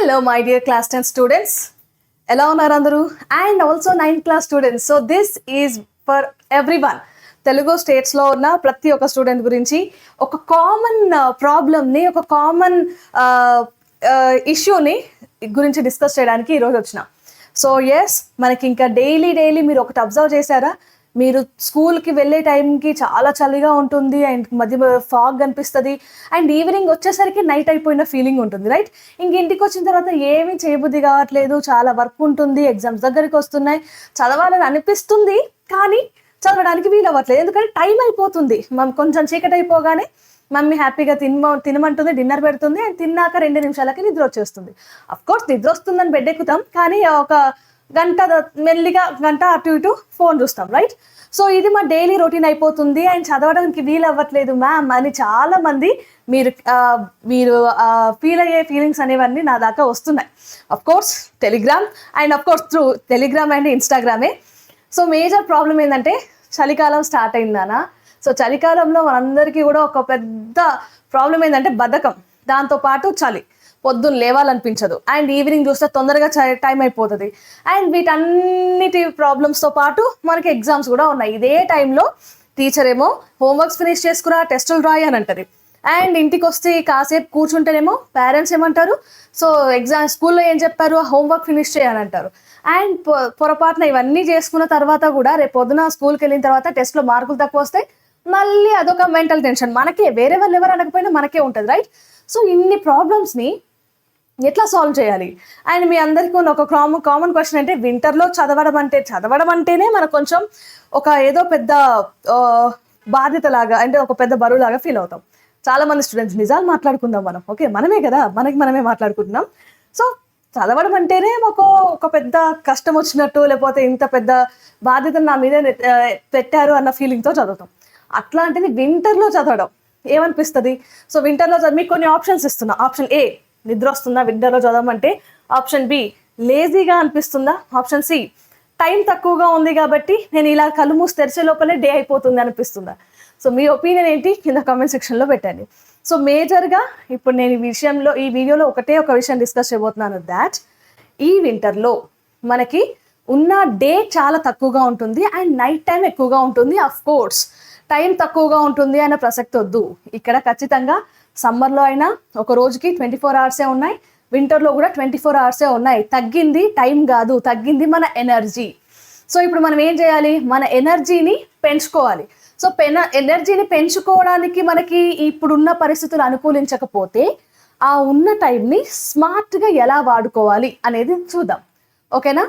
Hello, my dear class 10 students. ఎలా ఉన్నారు అందరూ? And also 9th class students. So this is for everyone. Telugu స్టేట్స్లో ఉన్న ప్రతి ఒక్క స్టూడెంట్ గురించి ఒక కామన్ ప్రాబ్లమ్ని, ఒక కామన్ ఇష్యూని గురించి డిస్కస్ చేయడానికి ఈరోజు వచ్చిన. సో ఎస్, మనకి ఇంకా డైలీ మీరు ఒకటి అబ్జర్వ్ చేశారా? మీరు స్కూల్కి వెళ్ళే టైంకి చాలా చలిగా ఉంటుంది అండ్ మధ్య ఫాగ్ కనిపిస్తుంది అండ్ ఈవినింగ్ వచ్చేసరికి నైట్ అయిపోయిన ఫీలింగ్ ఉంటుంది, రైట్? ఇంక ఇంటికి వచ్చిన తర్వాత ఏమీ చేయబుద్ధి కావట్లేదు, చాలా వర్క్ ఉంటుంది, ఎగ్జామ్స్ దగ్గరికి వస్తున్నాయి, చదవాలని అనిపిస్తుంది కానీ చదవడానికి వీలు అవ్వట్లేదు. ఎందుకంటే టైం అయిపోతుంది. మనం కొంచెం చీకటి అయిపోగానే మమ్మీ హ్యాపీగా తినమంటుంది, డిన్నర్ పెడుతుంది అండ్ తిన్నాక 2 నిమిషాలకి నిద్ర వచ్చేస్తుంది. అఫ్కోర్స్ నిద్ర వస్తుందని బెడ్ ఎక్కుతాం, కానీ ఒక మెల్లిగా గంట అటు ఇటు ఫోన్ చూస్తాం, రైట్? సో ఇది మా డైలీ రొటీన్ అయిపోతుంది అండ్ చదవడానికి వీలు అవ్వట్లేదు మ్యామ్ అని చాలా మంది మీరు ఫీల్ అయ్యే ఫీలింగ్స్ అనేవన్నీ నా దాకా వస్తున్నాయి. Of course Telegram and of course through Telegram and ఇన్స్టాగ్రామే. సో మేజర్ ప్రాబ్లం ఏంటంటే చలికాలం స్టార్ట్ అయిందానా. సో చలికాలంలో మనందరికీ కూడా ఒక పెద్ద ప్రాబ్లం ఏంటంటే బద్ధకం, దాంతోపాటు చలి, పొద్దున్న లేవాలనిపించదు అండ్ ఈవినింగ్ చూస్తే తొందరగా టైం అయిపోతుంది అండ్ వీటన్నిటి ప్రాబ్లమ్స్తో పాటు మనకి ఎగ్జామ్స్ కూడా ఉన్నాయి. ఇదే టైంలో టీచర్ ఏమో హోంవర్క్స్ ఫినిష్ చేసుకురా, టెస్టులు రాయి అని అంటది అండ్ ఇంటికి వస్తే కాసేపు కూర్చుంటేనేమో పేరెంట్స్ ఏమంటారు, సో స్కూల్లో ఏం చెప్పారు, హోంవర్క్ ఫినిష్ చేయని అంటారు. అండ్ పొరపాటున ఇవన్నీ చేసుకున్న తర్వాత కూడా రేపు పొద్దున స్కూల్కి వెళ్ళిన తర్వాత టెస్ట్లో మార్కులు తక్కువ వస్తే మళ్ళీ అదొక మెంటల్ టెన్షన్ మనకే, వేరే వాళ్ళు ఎవరు అనకపోయినా మనకే ఉంటుంది, రైట్? సో ఇన్ని ప్రాబ్లమ్స్ని ఎట్లా సాల్వ్ చేయాలి? అండ్ మీ అందరికీ ఉన్న ఒక కామన్ క్వశ్చన్ అంటే, వింటర్లో చదవడం అంటేనే మనకు కొంచెం ఒక ఏదో పెద్ద బాధ్యత లాగా, అంటే ఒక పెద్ద బరువు లాగా ఫీల్ అవుతాం. చాలా మంది స్టూడెంట్స్ నిజాలు మాట్లాడుకుందాం మనం, ఓకే? మనమే కదా, మనమే మాట్లాడుకుంటున్నాం. సో చదవడం అంటేనే ఒక పెద్ద కష్టం వచ్చినట్టు, లేకపోతే ఇంత పెద్ద బాధ్యతను నా మీద పెట్టారు అన్న ఫీలింగ్తో చదువుతాం. అట్లాంటిది వింటర్లో చదవడం ఏమనిపిస్తుంది? సో వింటర్లో మీకు కొన్ని ఆప్షన్స్ ఇస్తున్నా. ఆప్షన్ ఏ, నిద్ర వస్తుందా వింటర్లో చదవమంటే? ఆప్షన్ బి, లేజీగా అనిపిస్తుందా? ఆప్షన్ సి, టైం తక్కువగా ఉంది కాబట్టి నేను ఇలా కళ్ళు మూసి తెరిచే లోపలే డే అయిపోతుంది అనిపిస్తుందా? సో మీ ఒపీనియన్ ఏంటి కింద కామెంట్ సెక్షన్లో పెట్టండి. సో మేజర్గా ఇప్పుడు నేను ఈ వీడియోలో ఒక విషయం డిస్కస్ చేయబోతున్నాను. దాట్ ఈ వింటర్లో మనకి ఉన్న డే చాలా తక్కువగా ఉంటుంది అండ్ నైట్ టైం ఎక్కువగా ఉంటుంది. అఫ్ కోర్స్ టైం తక్కువగా ఉంటుంది అనే ప్రసక్తి వద్దు. ఇక్కడ ఖచ్చితంగా సమ్మర్లో అయినా ఒక రోజుకి 24 అవర్సే ఉన్నాయి, వింటర్లో కూడా 24 అవర్సే ఉన్నాయి. తగ్గింది టైం కాదు, తగ్గింది మన ఎనర్జీ. సో ఇప్పుడు మనం ఏం చేయాలి? మన ఎనర్జీని పెంచుకోవాలి. సో ఎనర్జీని పెంచుకోవడానికి మనకి ఇప్పుడున్న పరిస్థితులు అనుకూలించకపోతే ఆ ఉన్న టైంని స్మార్ట్గా ఎలా వాడుకోవాలి అనేది చూద్దాం, ఓకేనా?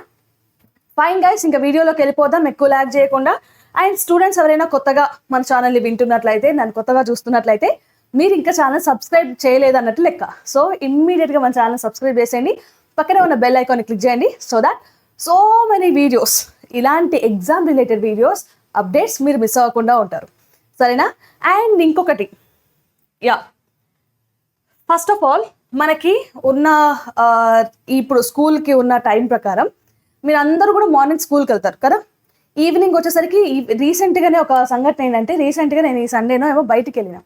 ఫైన్ గైస్, ఇంకా వీడియోలోకి వెళ్ళిపోదాం ఎక్కువ ల్యాగ్ చేయకుండా. అండ్ స్టూడెంట్స్ ఎవరైనా కొత్తగా మన ఛానల్ని వింటున్నట్లయితే, నన్ను కొత్తగా చూస్తున్నట్లయితే, మీరు ఇంకా ఛానల్ సబ్స్క్రైబ్ చేయలేదు అన్నట్టు లెక్క. సో ఇమ్మీడియట్గా మన ఛానల్ సబ్స్క్రైబ్ చేసేయండి, పక్కనే ఉన్న బెల్ ఐకాన్ని క్లిక్ చేయండి. So that so many videos, ఇలాంటి ఎగ్జామ్ రిలేటెడ్ వీడియోస్ అప్డేట్స్ మీరు మిస్ అవ్వకుండా ఉంటారు, సరేనా? అండ్ ఇంకొకటి, ఫస్ట్ ఆఫ్ ఆల్ మనకి ఉన్న ఇప్పుడు స్కూల్కి ఉన్న టైం ప్రకారం మీరు అందరూ కూడా మార్నింగ్ స్కూల్కి వెళ్తారు కదా. ఈవినింగ్ వచ్చేసరికి రీసెంట్గానే ఒక సంఘటన ఏంటంటే, రీసెంట్గా నేను ఈ సండేనో ఏమో బయటికి వెళ్ళిన,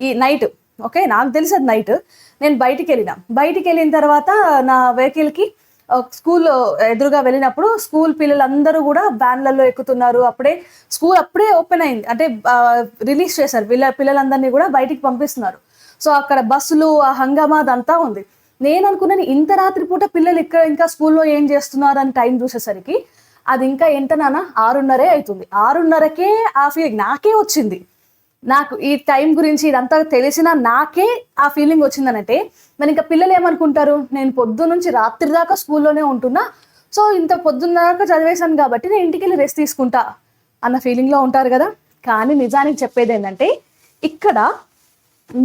ఈ నైట్, ఓకే, నాకు తెలిసి అది నైట్, నేను బయటికి వెళ్ళిన తర్వాత నా వెహికల్కి స్కూల్ ఎదురుగా వెళ్ళినప్పుడు స్కూల్ పిల్లలందరూ కూడా వ్యాన్లలో ఎక్కుతున్నారు. స్కూల్ అప్పుడే ఓపెన్ అయింది, అంటే రిలీజ్ చేశారు, పిల్లలందరినీ కూడా బయటికి పంపిస్తున్నారు. సో అక్కడ బస్సులు, ఆ హంగామా అదంతా ఉంది. నేను అనుకున్నాను ఇంత రాత్రిపూట పిల్లలు ఇక్కడ ఇంకా స్కూల్లో ఏం చేస్తున్నారు అని టైం చూసేసరికి అది ఇంకా ఏంటన్నా 6:30 అవుతుంది. 6:30కే ఆ ఫీలింగ్ నాకే వచ్చింది. నాకు ఈ టైం గురించి ఇదంతా తెలిసిన నాకే ఆ ఫీలింగ్ వచ్చిందనంటే, మరి ఇంకా పిల్లలు ఏమనుకుంటారు, నేను పొద్దున్న నుంచి రాత్రి దాకా స్కూల్లోనే ఉంటున్నా, సో ఇంత పొద్దున్న దాకా చదివేశాను కాబట్టి నేను ఇంటికి వెళ్ళి రెస్ట్ తీసుకుంటా అన్న ఫీలింగ్లో ఉంటారు కదా. కానీ నిజానికి చెప్పేది ఏంటంటే, ఇక్కడ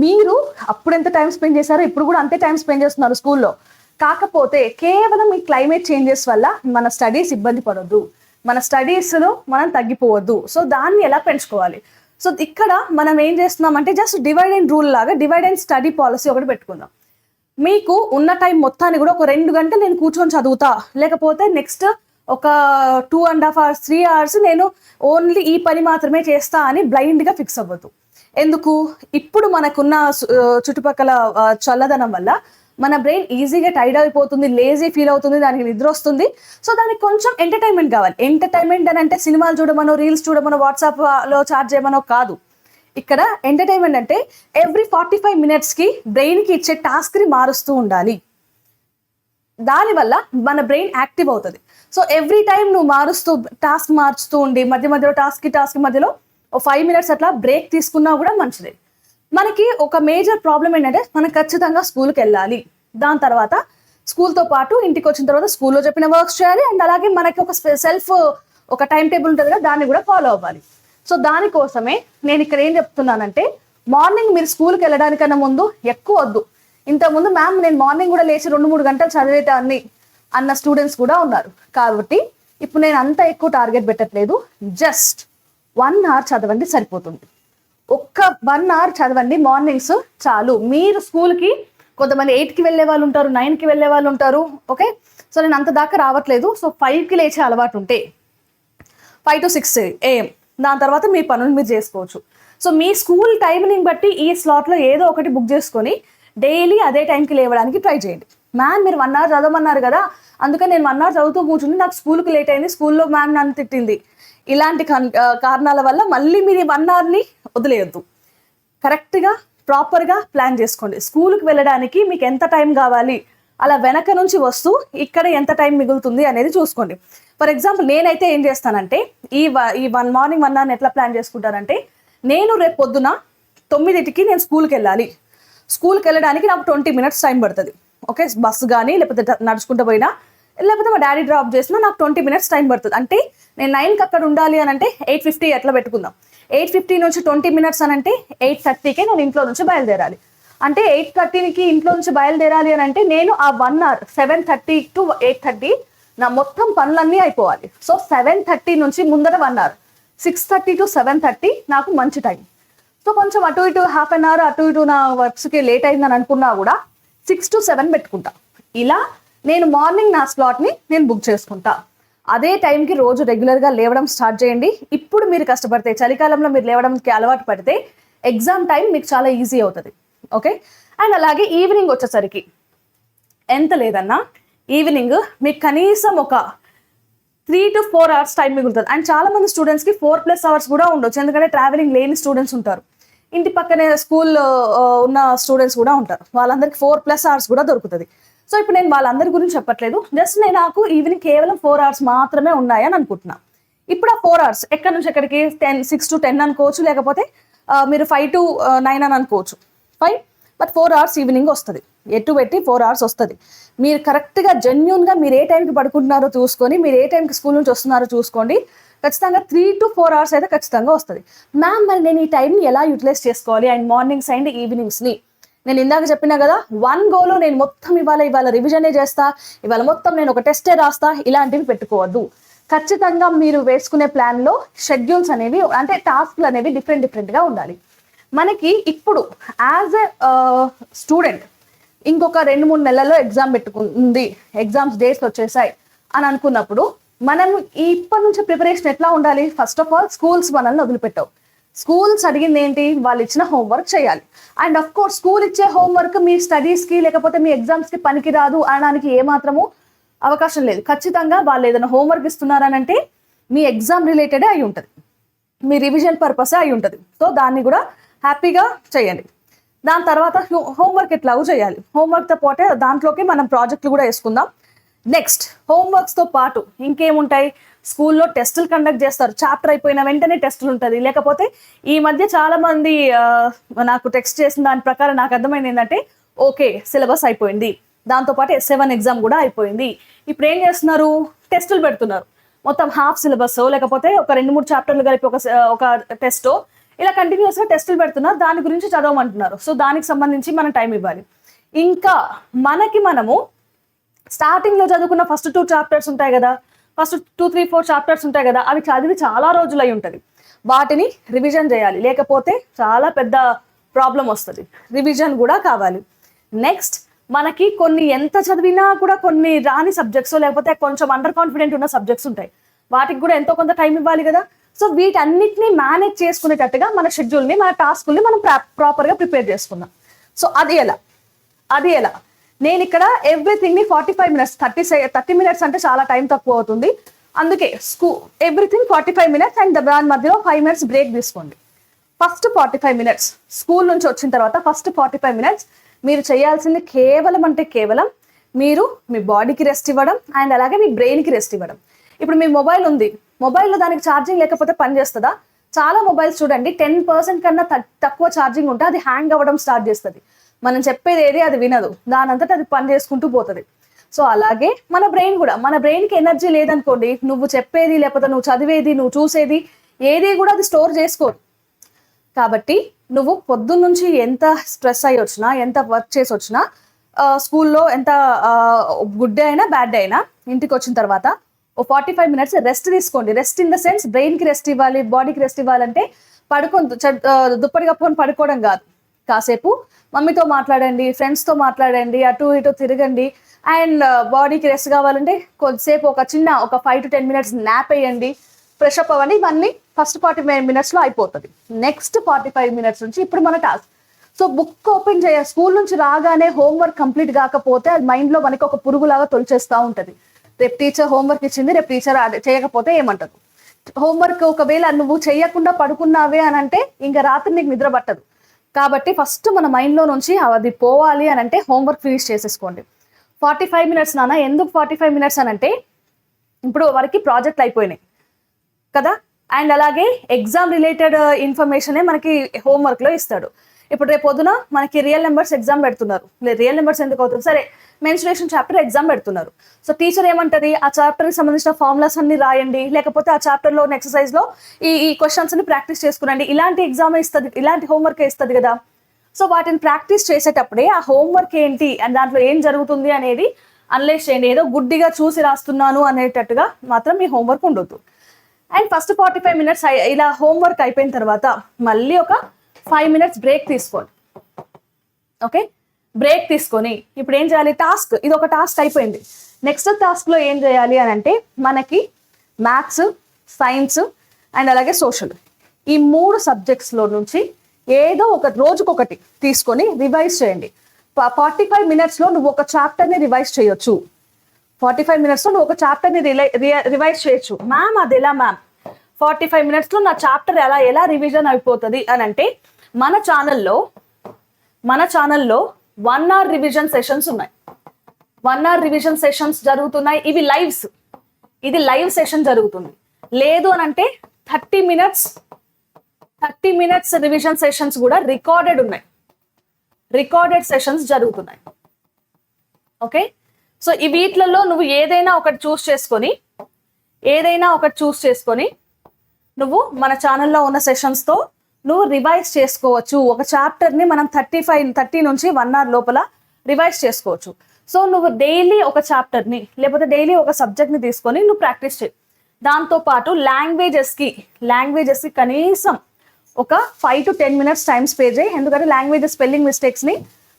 మీరు అప్పుడు ఎంత టైం స్పెండ్ చేశారో ఇప్పుడు కూడా అంతే టైం స్పెండ్ చేస్తున్నారు స్కూల్లో. కాకపోతే కేవలం ఈ క్లైమేట్ చేంజెస్ వల్ల మన స్టడీస్ ఇబ్బంది పడొద్దు, మన స్టడీస్లో మనం తగ్గిపోవద్దు. సో దాన్ని ఎలా పెంచుకోవాలి? సో ఇక్కడ మనం ఏం చేస్తున్నామంటే, జస్ట్ డివైడ్ అండ్ రూల్ లాగా డివైడ్ అండ్ స్టడీ పాలసీ ఒకటి పెట్టుకుందాం. మీకు ఉన్న టైం మొత్తాన్ని కూడా ఒక 2 గంటలు నేను కూర్చొని చదువుతా, లేకపోతే నెక్స్ట్ ఒక 2.5 hours 3 hours నేను ఓన్లీ ఈ పని మాత్రమే చేస్తా అని బ్లైండ్గా ఫిక్స్ అవ్వద్దు. ఎందుకు? ఇప్పుడు మనకున్న చుట్టుపక్కల చల్లదనం వల్ల మన బ్రెయిన్ ఈజీగా టైర్డ్ అయిపోతుంది, లేజీ ఫీల్ అవుతుంది, దానికి నిద్ర వస్తుంది. సో దానికి కొంచెం ఎంటర్టైన్మెంట్ కావాలి. ఎంటర్టైన్మెంట్ అని అంటే సినిమాలు చూడమనో, రీల్స్ చూడమనో, వాట్సాప్లో చాట్ చేయమనో కాదు. ఇక్కడ ఎంటర్టైన్మెంట్ అంటే ఎవ్రీ 45 minutesకి బ్రెయిన్కి ఇచ్చే టాస్క్ని మారుస్తూ ఉండాలి. దానివల్ల మన బ్రెయిన్ యాక్టివ్ అవుతుంది. సో ఎవ్రీ టైం నువ్వు టాస్క్ మార్చుతూ ఉండి మధ్య మధ్యలో టాస్క్ మధ్యలో 5 minutes అట్లా బ్రేక్ తీసుకున్నా కూడా మంచిదే. మనకి ఒక మేజర్ ప్రాబ్లం ఏంటంటే మనం ఖచ్చితంగా స్కూల్కి వెళ్ళాలి. దాని తర్వాత స్కూల్తో పాటు ఇంటికి వచ్చిన తర్వాత స్కూల్లో చెప్పిన వర్క్స్ చేయాలి. అండ్ అలాగే మనకి ఒక టైం టేబుల్ ఉంటుంది కదా, దాన్ని కూడా ఫాలో అవ్వాలి. సో దానికోసమే నేను ఇక్కడ ఏం చెప్తున్నానంటే, మార్నింగ్ మీరు స్కూల్కి వెళ్ళడానికన్నా ముందు ఎక్కువ వద్దు. ఇంతకుముందు మ్యామ్ నేను మార్నింగ్ కూడా లేచి 2-3 గంటలు చదివేటాన్ని అన్న స్టూడెంట్స్ కూడా ఉన్నారు. కాబట్టి ఇప్పుడు నేను అంత ఎక్కువ టార్గెట్ పెట్టట్లేదు. జస్ట్ 1 hour చదవండి సరిపోతుంది. ఒక్క 1 hour చదవండి మార్నింగ్స్ చాలు. మీరు స్కూల్కి కొంతమంది 8కి వెళ్ళే వాళ్ళు ఉంటారు, 9కి వెళ్ళే వాళ్ళు ఉంటారు. ఓకే, సో నేను అంత దాకా రావట్లేదు. సో 5కి లేచే అలవాటు ఉంటే 5 to 6 AM, దాని తర్వాత మీ పనులు మీరు చేసుకోవచ్చు. సో మీ స్కూల్ టైమింగ్ బట్టి ఈ స్లాట్లో ఏదో ఒకటి బుక్ చేసుకొని డైలీ అదే టైంకి లేవడానికి ట్రై చేయండి. మ్యామ్ మీరు 1 hour చదవమన్నారు కదా, అందుకని నేను 1 hour చదువుతూ కూర్చుని నాకు స్కూల్కి లేట్ అయింది, స్కూల్లో మ్యామ్ నన్ను తిట్టింది, ఇలాంటి కారణాల వల్ల మళ్ళీ మీరు 1 hourని వదిలేయొద్దు. కరెక్ట్గా ప్రాపర్గా ప్లాన్ చేసుకోండి. స్కూల్కి వెళ్ళడానికి మీకు ఎంత టైం కావాలి, అలా వెనక నుంచి వస్తూ ఇక్కడ ఎంత టైం మిగులుతుంది అనేది చూసుకోండి. ఫర్ ఎగ్జాంపుల్ నేనైతే ఏం చేస్తానంటే ఈ మార్నింగ్ 1 hourని ఎట్లా ప్లాన్ చేసుకుంటానంటే, నేను రేపు పొద్దున 9కి నేను స్కూల్కి వెళ్ళాలి. స్కూల్కి వెళ్ళడానికి నాకు 20 minutes టైం పడుతుంది. ఓకే, బస్సు కానీ లేకపోతే నడుచుకుంటూ పోయినా లేకపోతే మా డాడీ డ్రాప్ చేసినా నాకు 20 minutes టైం పడుతుంది. అంటే నేను 9కి అక్కడ ఉండాలి అని అంటే 8:50 ఎట్లా పెట్టుకుందాం. 8:50 నుంచి 20 minutes అని అంటే 8:30కే నేను ఇంట్లో నుంచి బయలుదేరాలి. అంటే 8:30కి ఇంట్లో నుంచి బయలుదేరాలి అని అంటే నేను ఆ 1 hour 7:30 to 8:30 నా మొత్తం పనులన్నీ అయిపోవాలి. సో 7:30 నుంచి ముందర 1 hour, 6:30 to 7:30 నాకు మంచి టైం. సో కొంచెం అటు ఇటు ½ an hour అటు ఇటు నా వర్క్స్కి లేట్ అయిందని అనుకున్నా కూడా 6 to 7 పెట్టుకుంటా. ఇలా నేను మార్నింగ్ నా స్లాట్ని నేను బుక్ చేసుకుంటా. అదే టైంకి రోజు రెగ్యులర్గా లేవడం స్టార్ట్ చేయండి. ఇప్పుడు మీరు కష్టపడితే, చలికాలంలో మీరు లేవడానికి అలవాటు పడితే ఎగ్జామ్ టైం మీకు చాలా ఈజీ అవుతుంది. ఓకే, అండ్ అలాగే ఈవినింగ్ వచ్చేసరికి ఎంత లేదన్నా ఈవినింగ్ మీకు కనీసం ఒక 3 to 4 hours టైం మిగులుతుంది. అండ్ చాలా మంది స్టూడెంట్స్కి 4+ hours కూడా ఉండొచ్చు, ఎందుకంటే ట్రావెలింగ్ లేని స్టూడెంట్స్ ఉంటారు, ఇంటి పక్కనే స్కూల్ ఉన్న స్టూడెంట్స్ కూడా ఉంటారు. వాళ్ళందరికీ 4+ hours కూడా దొరుకుతుంది. సో ఇప్పుడు నేను వాళ్ళందరి గురించి చెప్పట్లేదు, జస్ట్ నాకు ఈవినింగ్ కేవలం 4 hours మాత్రమే ఉన్నాయని అనుకుంటున్నా. ఇప్పుడు ఆ 4 hours ఎక్కడి నుంచి ఎక్కడికి 6 to 10 అనుకోవచ్చు, లేకపోతే మీరు 5 to 9 అని అనుకోవచ్చు. ఫైన్, బట్ 4 hours ఈవినింగ్ వస్తుంది. ఎటు పెట్టి 4 hours వస్తుంది. మీరు కరెక్ట్గా జెన్యూన్గా మీరు ఏ టైంకి పడుకుంటున్నారో చూసుకొని, మీరు ఏ టైంకి స్కూల్ నుంచి వస్తున్నారో చూసుకోండి. ఖచ్చితంగా 3 to 4 hours అయితే ఖచ్చితంగా వస్తుంది. మ్యామ్ మరి నేను ఈ టైంని ఎలా యూటిలైజ్ చేసుకోవాలి, అండ్ మార్నింగ్స్ అండ్ ఈవినింగ్స్ని నేను ఇందాక చెప్పినా కదా, 1 goలో నేను మొత్తం ఇవాళ రివిజనే చేస్తా, ఇవాళ మొత్తం నేను ఒక టెస్టే రాస్తా, ఇలాంటివి పెట్టుకోవద్దు. ఖచ్చితంగా మీరు వేసుకునే ప్లాన్లో షెడ్యూల్స్ అనేవి, అంటే టాస్క్లు అనేవి డిఫరెంట్గా ఉండాలి. మనకి ఇప్పుడు యాజ్ ఎ స్టూడెంట్ ఇంకొక 2-3 నెలల్లో ఎగ్జామ్ పెట్టుకుంది, ఎగ్జామ్స్ డేట్స్ వచ్చేసాయి అని అనుకున్నప్పుడు మనం ఇప్పటి నుంచి ప్రిపరేషన్ ఎట్లా ఉండాలి? ఫస్ట్ ఆఫ్ ఆల్ స్కూల్స్ మనల్ని వదిలిపెట్టవు. స్కూల్స్ అడిగింది ఏంటి? వాళ్ళు ఇచ్చిన హోంవర్క్ చేయాలి. అండ్ అఫ్ కోర్స్ స్కూల్ ఇచ్చే హోంవర్క్ మీ స్టడీస్కి లేకపోతే మీ ఎగ్జామ్స్కి పనికి రాదు అనడానికి ఏమాత్రము అవకాశం లేదు. ఖచ్చితంగా వాళ్ళు ఏదైనా హోంవర్క్ ఇస్తున్నారని అంటే మీ ఎగ్జామ్ రిలేటెడే అయి ఉంటుంది, మీ రివిజన్ పర్పసే అయి ఉంటుంది. సో దాన్ని కూడా హ్యాపీగా చేయండి. దాని తర్వాత హోంవర్క్ ఎట్లాగూ చేయాలి. హోంవర్క్తో పాటే దాంట్లోకి మనం ప్రాజెక్టులు కూడా వేసుకుందాం. నెక్స్ట్ హోంవర్క్స్తో పాటు ఇంకేముంటాయి? స్కూల్లో టెస్టులు కండక్ట్ చేస్తారు. చాప్టర్ అయిపోయిన వెంటనే టెస్టులు ఉంటుంది. లేకపోతే ఈ మధ్య చాలామంది నాకు టెక్స్ట్ చేసిన దాని ప్రకారం నాకు అర్థమైంది ఏంటంటే, ఓకే సిలబస్ అయిపోయింది, దాంతోపాటు S7 ఎగ్జామ్ కూడా అయిపోయింది, ఇప్పుడు ఏం చేస్తున్నారు? టెస్టులు పెడుతున్నారు. మొత్తం హాఫ్ సిలబస్ లేకపోతే ఒక 2-3 చాప్టర్లు కలిపి ఒక టెస్టో ఇలా కంటిన్యూస్గా టెస్టులు పెడుతున్నారు. దాని గురించి చదవమంటున్నారు. సో దానికి సంబంధించి మనం టైం ఇవ్వాలి. ఇంకా మనము స్టార్టింగ్లో చదువుకున్న ఫస్ట్ 2 చాప్టర్స్ ఉంటాయి కదా, ఫస్ట్ 2-3-4 చాప్టర్స్ ఉంటాయి కదా, అవి చదివి చాలా రోజులు అయి ఉంటుంది. వాటిని రివిజన్ చేయాలి, లేకపోతే చాలా పెద్ద ప్రాబ్లం వస్తుంది. రివిజన్ కూడా కావాలి. నెక్స్ట్ మనకి కొన్ని ఎంత చదివినా కూడా కొన్ని రాని సబ్జెక్ట్స్ లేకపోతే కొంచెం అండర్ కాన్ఫిడెంట్ ఉన్న సబ్జెక్ట్స్ ఉంటాయి, వాటికి కూడా ఎంతో కొంత టైం ఇవ్వాలి కదా. సో వీటన్నిటిని మేనేజ్ చేసుకునేటట్టుగా మన షెడ్యూల్ని, మన టాస్కుల్ని మనం ప్రాపర్గా ప్రిపేర్ చేసుకుందాం. సో అది ఎలా నేను ఇక్కడ ఎవ్రీథింగ్ని 45 minutes 30 minutes అంటే చాలా టైం తక్కువ అవుతుంది. అందుకే ఎవ్రీథింగ్ 45 minutes అండ్ దాని మధ్యలో 5 minutes బ్రేక్ తీసుకోండి. ఫస్ట్ 45 minutes స్కూల్ నుంచి వచ్చిన తర్వాత ఫస్ట్ 45 minutes మీరు చేయాల్సింది కేవలం మీరు మీ బాడీకి రెస్ట్ ఇవ్వడం అండ్ అలాగే మీ బ్రెయిన్కి రెస్ట్ ఇవ్వడం. ఇప్పుడు మీ మొబైల్ ఉంది, మొబైల్లో దానికి ఛార్జింగ్ లేకపోతే పని చేస్తుందా? చాలా మొబైల్స్ చూడండి 10% కన్నా తక్కువ ఛార్జింగ్ ఉంటే అది హ్యాంగ్ అవ్వడం స్టార్ట్ చేస్తుంది. మనం చెప్పేది ఏది అది వినదు, దానంతటా అది పని చేసుకుంటూ పోతుంది. సో అలాగే మన బ్రెయిన్ కూడా, మన బ్రెయిన్కి ఎనర్జీ లేదనుకోండి, నువ్వు చెప్పేది లేకపోతే నువ్వు చదివేది నువ్వు చూసేది ఏది కూడా అది స్టోర్ చేసుకోదు. కాబట్టి నువ్వు పొద్దున్న నుంచి ఎంత స్ట్రెస్ అయ్యి వచ్చినా, ఎంత వర్క్ చేసి వచ్చినా, స్కూల్లో ఎంత గుడ్ డే అయినా బ్యాడ్ డే అయినా ఇంటికి వచ్చిన తర్వాత ఓ 45 minutes రెస్ట్ తీసుకోండి. రెస్ట్ ఇన్ ద సెన్స్ బ్రెయిన్కి రెస్ట్ ఇవ్వాలి, బాడీకి రెస్ట్ ఇవ్వాలంటే దుప్పటి కప్పుకొని పడుకోవడం కాదు. కాసేపు మమ్మీతో మాట్లాడండి, ఫ్రెండ్స్తో మాట్లాడండి, అటు ఇటు తిరగండి. అండ్ బాడీకి రెస్ట్ కావాలంటే కొద్దిసేపు ఒక 5 to 10 minutes నాప్ వేయండి, ఫ్రెష్ అప్ అవ్వండి. ఇవన్నీ ఫస్ట్ 45 minutesలో అయిపోతుంది. నెక్స్ట్ 45 minutes నుంచి ఇప్పుడు మన task. So book open school నుంచి రాగానే హోంవర్క్ కంప్లీట్ కాకపోతే అది మైండ్లో మనకి ఒక పురుగులాగా తొలిచేస్తూ ఉంటుంది. రేపు టీచర్ హోంవర్క్ ఇచ్చింది, రేపు టీచర్ చేయకపోతే ఏమంటారు? హోంవర్క్ ఒకవేళ నువ్వు చేయకుండా పడుకున్నావే అని అంటే ఇంకా రాత్రి నీకు నిద్ర పట్టదు. కాబట్టి ఫస్ట్ మన మైండ్లో నుంచి అది పోవాలి అని అంటే హోంవర్క్ ఫినిష్ చేసేసుకోండి. 45 minutes నాన్న. ఎందుకు 45 minutes అని అంటే ఇప్పుడు వరకు ప్రాజెక్ట్లు అయిపోయినాయి కదా, అండ్ అలాగే ఎగ్జామ్ రిలేటెడ్ ఇన్ఫర్మేషనే మనకి హోంవర్క్లో ఇస్తాడు. ఇప్పుడు రేపు పొద్దున మనకి రియల్ నెంబర్స్ ఎగ్జామ్ పెడుతున్నారు. రియల్ నెంబర్స్ ఎందుకు అవుతుంది? సరే, మెన్సురేషన్ చాప్టర్ ఎగ్జామ్ పెడుతున్నారు. సో టీచర్ ఏమంటది, ఆ చాప్టర్కి సంబంధించిన ఫార్ములాస్ అన్ని రాయండి, లేకపోతే ఆ చాప్టర్లో ఎక్సర్సైజ్లో ఈ క్వశ్చన్స్ ని ప్రాక్టీస్ చేసుకునండి. ఇలాంటి ఎగ్జామ్ ఇస్తుంది, ఇలాంటి హోంవర్క్ ఇస్తుంది కదా. సో వాటిని ప్రాక్టీస్ చేసేటప్పుడే ఆ హోంవర్క్ ఏంటి అండ్ దాంట్లో ఏం జరుగుతుంది అనేది అనలైజ్ చేయండి. ఏదో గుడ్డిగా చూసి రాస్తున్నాను అనేటట్టుగా మాత్రం మీ హోంవర్క్ ఉండొద్దు. అండ్ ఫస్ట్ 45 minutes ఇలా హోంవర్క్ అయిపోయిన తర్వాత మళ్ళీ ఒక 5 minutes బ్రేక్ తీసుకోండి. ఓకే, బ్రేక్ తీసుకొని ఇప్పుడు ఏం చేయాలి? టాస్క్, ఇది ఒక టాస్క్ అయిపోయింది. నెక్స్ట్ టాస్క్లో ఏం చేయాలి అని అంటే మనకి మ్యాథ్స్, సైన్స్ అండ్ అలాగే సోషల్, ఈ 3 subjectsలో నుంచి ఏదో ఒక రోజుకొకటి తీసుకొని రివైజ్ చేయండి. 45 minutesలో నువ్వు ఒక చాప్టర్ని రివైజ్ చేయొచ్చు. 45 minutesలో నువ్వు ఒక చాప్టర్ని రివైజ్ చేయొచ్చు. మ్యామ్ అది ఎలా మ్యామ్ 45 minutesలో నా చాప్టర్ ఎలా రివిజన్ అయిపోతుంది అని అంటే మన ఛానల్లో 1 hour రివిజన్ సెషన్స్ ఉన్నాయి. 1 hour రివిజన్ సెషన్స్ జరుగుతున్నాయి. ఇవి లైవ్స్, ఇది లైవ్ సెషన్ జరుగుతుంది. లేదు అని అంటే 30 minutes రివిజన్ సెషన్స్ కూడా రికార్డెడ్ ఉన్నాయి. రికార్డెడ్ సెషన్స్ జరుగుతున్నాయి. ఓకే, సో ఈ వీటిలలో నువ్వు ఏదైనా ఒకటి చూస్ చేసుకొని నువ్వు మన ఛానల్లో ఉన్న సెషన్స్తో నువ్వు రివైజ్ చేసుకోవచ్చు. ఒక చాప్టర్ని మనం 30 నుంచి 1 hour లోపల రివైజ్ చేసుకోవచ్చు. సో నువ్వు డైలీ ఒక చాప్టర్ని లేకపోతే డైలీ ఒక సబ్జెక్ట్ని తీసుకొని నువ్వు ప్రాక్టీస్ చేయి. దాంతోపాటు లాంగ్వేజెస్కి కనీసం ఒక 5 to 10 minutes టైం స్పేర్ చేయి. ఎందుకంటే లాంగ్వేజెస్ స్పెల్లింగ్ మిస్టేక్స్ని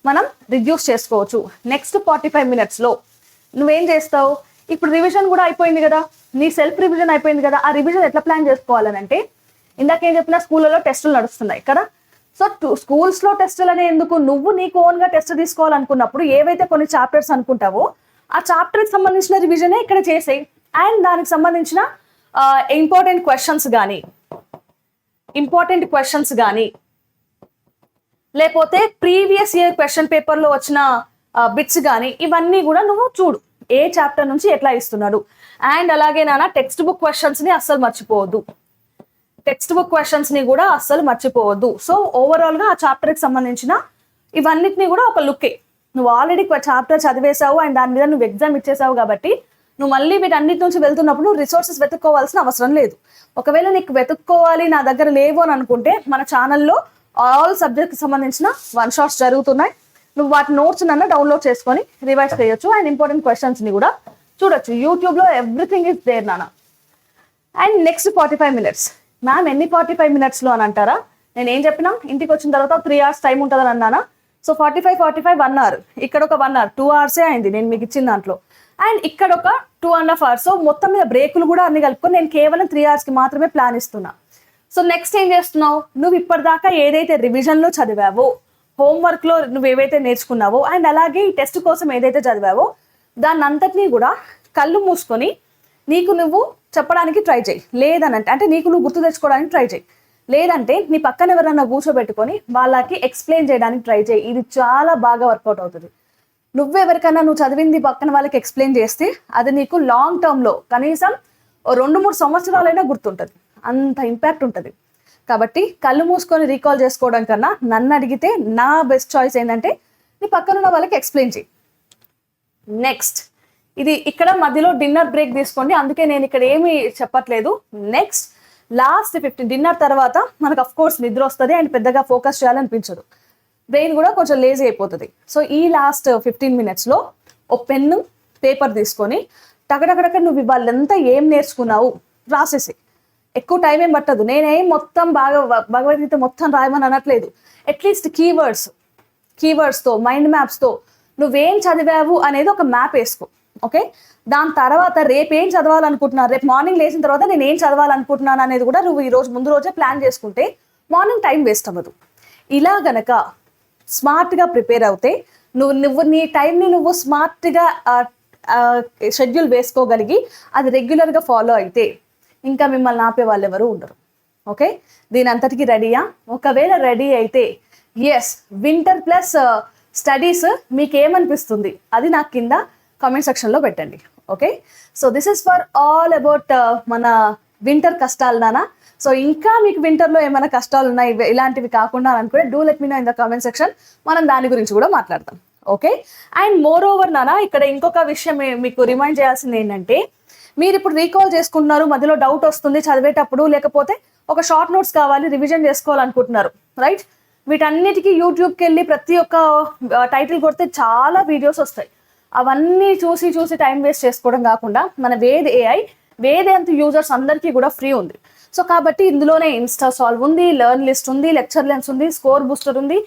మనం రిడ్యూస్ చేసుకోవచ్చు. నెక్స్ట్ 45 minutesలో నువ్వేం చేస్తావు? ఇప్పుడు రివిజన్ కూడా అయిపోయింది కదా, నీ సెల్ఫ్ రివిజన్ అయిపోయింది కదా. ఆ రివిజన్ ఎట్లా ప్లాన్ చేసుకోవాలని అంటే ఇందాకేం చెప్పినా స్కూళ్ళలో టెస్టులు నడుస్తున్నాయి కదా. సో స్కూల్స్లో టెస్టులు అనే ఎందుకు, నువ్వు నీకు ఓన్గా టెస్ట్ తీసుకోవాలనుకున్నప్పుడు ఏవైతే కొన్ని చాప్టర్స్ అనుకుంటావో ఆ చాప్టర్కి సంబంధించిన రివిజనే ఇక్కడ చేసేయి. అండ్ దానికి సంబంధించిన ఇంపార్టెంట్ క్వశ్చన్స్ కానీ లేకపోతే ప్రీవియస్ ఇయర్ క్వశ్చన్ పేపర్లో వచ్చిన బిట్స్ కానీ ఇవన్నీ కూడా నువ్వు చూడు, ఏ చాప్టర్ నుంచి ఎట్లా ఇస్తున్నాడు. అండ్ అలాగే టెక్స్ట్ బుక్ క్వశ్చన్స్ని అస్సలు మర్చిపోవద్దు. సో ఓవరాల్గా ఆ చాప్టర్కి సంబంధించిన ఇవన్నిటిని కూడా ఒక లుక్కే. నువ్వు ఆల్రెడీ చాప్టర్ చదివేశావు అండ్ దాని మీద నువ్వు ఎగ్జామ్ ఇచ్చేసావు కాబట్టి నువ్వు మళ్ళీ వీటన్నిటి నుంచి వెళ్తున్నప్పుడు రిసోర్సెస్ వెతుక్కోవాల్సిన అవసరం లేదు. ఒకవేళ నీకు వెతుక్కోవాలి నా దగ్గర లేవు అని అనుకుంటే మన ఛానల్లో ఆల్ సబ్జెక్ట్కి సంబంధించిన 1 shots జరుగుతున్నాయి. నువ్వు వాటి నోట్స్ డౌన్లోడ్ చేసుకొని రివైజ్ చేయొచ్చు అండ్ ఇంపార్టెంట్ క్వశ్చన్స్ని కూడా చూడొచ్చు. యూట్యూబ్లో ఎవ్రీథింగ్ ఈజ్ దేర్ నాన్న. And next 45 minutes. మ్యామ్ ఎన్ని 45 minutesలో అని అంటారా? నేను ఏం చెప్పినా, ఇంటికి వచ్చిన తర్వాత 3 hours టైం ఉంటుందని అన్నానా? సో 45 1 hour, ఇక్కడ ఒక 1 hour 2 hours అయింది నేను మీకు ఇచ్చిన దాంట్లో. అండ్ ఇక్కడ ఒక 2.5 hours. సో మొత్తం మీద బ్రేకులు కూడా అన్ని కలుపుకొని నేను కేవలం 3 hours మాత్రమే ప్లాన్ ఇస్తున్నా. సో నెక్స్ట్ ఏం చేస్తున్నావు? నువ్వు ఇప్పటిదాకా ఏదైతే రివిజన్లో చదివావో హోంవర్క్లో నువ్వు ఏవైతే నేర్చుకున్నావో అండ్ అలాగే ఈ టెస్ట్ కోసం ఏదైతే చదివావో దాన్ని అంతటినీ కూడా కళ్ళు మూసుకొని నీకు నువ్వు చెప్పడానికి ట్రై చేయి. లేదనంటే అంటే నీకు నువ్వు గుర్తు తెచ్చుకోవడానికి ట్రై చేయి. లేదంటే నీ పక్కన ఎవరన్నా కూర్చోబెట్టుకొని వాళ్ళకి ఎక్స్ప్లెయిన్ చేయడానికి ట్రై చేయి. ఇది చాలా బాగా వర్కౌట్ అవుతుంది. నువ్వెవరికైనా నువ్వు చదివింది పక్కన వాళ్ళకి ఎక్స్ప్లెయిన్ చేస్తే అది నీకు లాంగ్ టర్మ్లో కనీసం 2-3 సంవత్సరాలైనా గుర్తుంటుంది. అంత ఇంపాక్ట్ ఉంటుంది. కాబట్టి కళ్ళు మూసుకొని రీకాల్ చేసుకోవడం కన్నా నన్ను అడిగితే నా బెస్ట్ చాయిస్ ఏంటంటే నీ పక్కనున్న వాళ్ళకి ఎక్స్ప్లెయిన్ చేయి. నెక్స్ట్ ఇది ఇక్కడ మధ్యలో డిన్నర్ బ్రేక్ తీసుకోండి, అందుకే నేను ఇక్కడ ఏమీ చెప్పట్లేదు. నెక్స్ట్ లాస్ట్ 15 డిన్నర్ తర్వాత మనకు అఫ్ కోర్స్ నిద్ర వస్తుంది అండ్ పెద్దగా ఫోకస్ చేయాలనిపించదు, బ్రెయిన్ కూడా కొంచెం లేజీ అయిపోతుంది. సో ఈ లాస్ట్ 15 మినిట్స్లో ఓ పెన్ను పేపర్ తీసుకొని టకటకటక నువ్వు వాళ్ళంతా ఏం నేర్చుకున్నావు రాసేసి. ఎక్కువ టైం ఏం పట్టదు. నేనేం మొత్తం భగవద్గీత మొత్తం రాయమని అనట్లేదు. అట్లీస్ట్ కీవర్డ్స్తో మైండ్ మ్యాప్స్తో నువ్వేం చదివావు అనేది ఒక మ్యాప్ వేసుకో. ఓకే, దాని తర్వాత రేపు ఏం చదవాలనుకుంటున్నాను, రేపు మార్నింగ్ లేచిన తర్వాత నేను ఏం చదవాలనుకుంటున్నాను అనేది కూడా నువ్వు ముందు రోజే ప్లాన్ చేసుకుంటే మార్నింగ్ టైం వేస్ట్ అవ్వదు. ఇలా గనక స్మార్ట్గా ప్రిపేర్ అవుతే నువ్వు నీ టైంని నువ్వు స్మార్ట్గా షెడ్యూల్ వేసుకోగలిగి అది రెగ్యులర్గా ఫాలో అయితే ఇంకా మిమ్మల్ని ఆపే వాళ్ళు ఎవరు ఉండరు. ఓకే, దీని అంతటికి రెడీయా? ఒకవేళ రెడీ అయితే ఎస్, వింటర్ ప్లస్ స్టడీస్ మీకేమనిపిస్తుంది అది నాకు కింద కామెంట్ సెక్షన్లో పెట్టండి. Okay, so this is for all about మన వింటర్ కష్టాలు నానా. సో ఇంకా మీకు వింటర్లో ఏమైనా కష్టాలు ఉన్నాయి ఇలాంటివి కాకుండా అనుకుంటే do let me know in the comment section. మనం దాని గురించి కూడా మాట్లాడతాం. ఓకే, అండ్ మోర్ ఓవర్ నానా ఇక్కడ ఇంకొక విషయం మీకు రిమైండ్ చేయాల్సింది ఏంటంటే, మీరు ఇప్పుడు రీకాల్ చేసుకుంటున్నారు, మధ్యలో డౌట్ వస్తుంది చదివేటప్పుడు, లేకపోతే ఒక షార్ట్ నోట్స్ కావాలి రివిజన్ చేసుకోవాలనుకుంటున్నారు, రైట్? వీటన్నిటికీ యూట్యూబ్కి వెళ్ళి ప్రతి ఒక్క టైటిల్ కొడితే చాలా వీడియోస్ వస్తాయి. అవన్నీ చూసి టైం వేస్ట్ చేసుకోవడం కాకుండా మన వేద్ యూజర్స్ అందరికీ కూడా ఫ్రీ ఉంది. సో కాబట్టి ఇందులోనే ఇన్స్టా సాల్వ్ ఉంది, లెర్న్ లిస్ట్ ఉంది, లెక్చర్ లెన్స్ ఉంది, స్కోర్ బూస్టర్ ఉంది.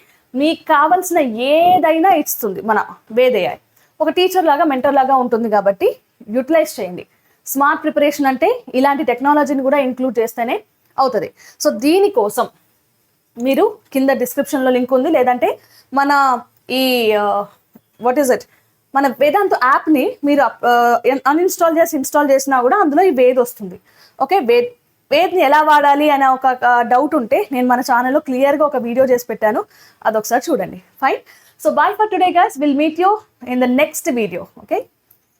మీకు కావాల్సిన ఏదైనా ఇస్తుంది మన వేద్ AI. ఒక టీచర్ లాగా మెంటర్ లాగా ఉంటుంది కాబట్టి యూటిలైజ్ చేయండి. స్మార్ట్ ప్రిపరేషన్ అంటే ఇలాంటి టెక్నాలజీని కూడా ఇంక్లూడ్ చేస్తేనే అవుతుంది. సో దీనికోసం మీరు కింద డిస్క్రిప్షన్లో లింక్ ఉంది, లేదంటే మన ఈ మన వేదాంత్ యాప్ని మీరు అన్ఇన్స్టాల్ చేసి ఇన్స్టాల్ చేసినా కూడా అందులో ఈ వేద్ వస్తుంది. ఓకే, వేద్ని ఎలా వాడాలి అనే ఒక డౌట్ ఉంటే నేను మన ఛానల్లో క్లియర్గా ఒక వీడియో చేసి పెట్టాను, అదొకసారి చూడండి. Fine. So by for today guys, will meet you in the next video. Okay.